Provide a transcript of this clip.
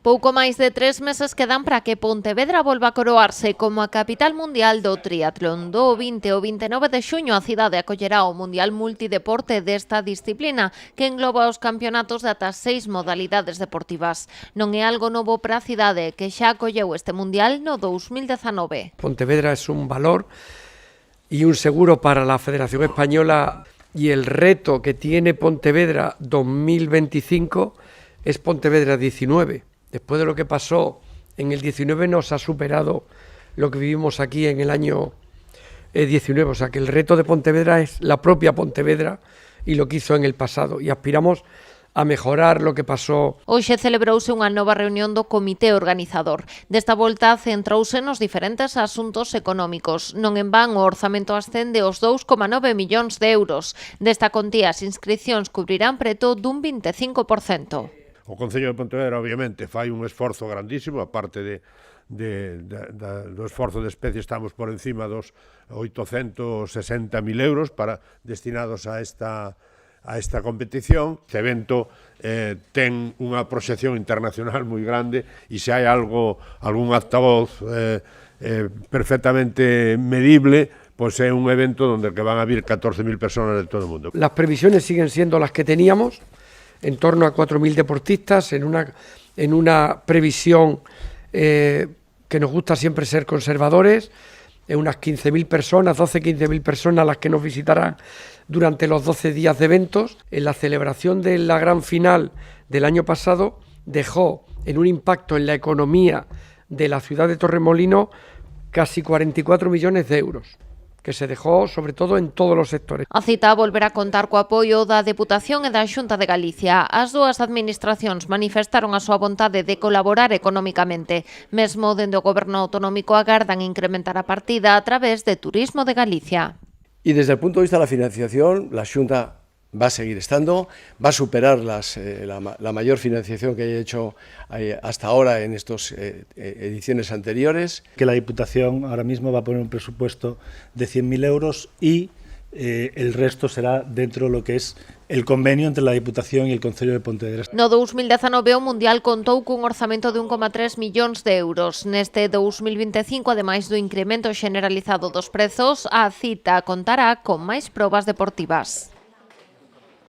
Pouco máis de 3 meses quedan para que Pontevedra volva a coroarse como a capital mundial do triatlón. Do 20 ao 29 de xuño a cidade acollerá o Mundial Multideporte desta disciplina, que engloba os campeonatos de ata 6 modalidades deportivas. Non é algo novo para a cidade, que xa acolleu este Mundial no 2019. Pontevedra es un valor y un seguro para la Federación Española, y el reto que tiene Pontevedra 2025 es Pontevedra 19. Después de lo que pasó en el 19 nos ha superado lo que vivimos aquí en el año 19. O sea que el reto de Pontevedra es la propia Pontevedra y lo que hizo en el pasado. Y aspiramos a mejorar lo que pasó. Hoxe celebrouse unha nova reunión do comité organizador. Desta volta centrouse nos diferentes asuntos económicos. Non en van o orzamento ascende aos 2,9 millóns de euros. Desta contía as inscripcións cubrirán preto dun 25%. O Concello de Pontevedra, obviamente, fai un esforzo grandísimo, aparte do esforzo de especie, estamos por encima dos 860.000 euros destinados a esta competición. Este evento ten unha proxección internacional moi grande e se hai algún altavoz perfectamente medible, pues é un evento donde que van a vir 14.000 personas de todo o mundo. Las previsiones siguen siendo las que teníamos, en torno a 4.000 deportistas, en una previsión que nos gusta siempre ser conservadores, en unas 15.000 personas, 12-15.000 personas las que nos visitarán durante los 12 días de eventos. En la celebración de la gran final del año pasado dejó en un impacto en la economía de la ciudad de Torremolinos casi 44 millones de euros, que se dejó sobre todo en todos os sectores. A cita volverá a contar co apoio da Deputación e da Xunta de Galicia. As dúas administracións manifestaron a súa vontade de colaborar económicamente. Mesmo dende o Goberno autonómico agardan incrementar a partida a través de Turismo de Galicia. Y desde el punto de vista de la financiación, la Xunta va a seguir estando, va a superar la mayor financiación que haya hecho hasta ahora en estas ediciones anteriores. Que la Diputación ahora mismo va a poner un presupuesto de 100.000 euros y el resto será dentro de lo que es el convenio entre la Diputación y el Concello de Pontevedra. No 2019 o Mundial contou cun orzamento de 1,3 millóns de euros. Neste 2025, ademais do incremento generalizado dos prezos, a cita contará con máis probas deportivas.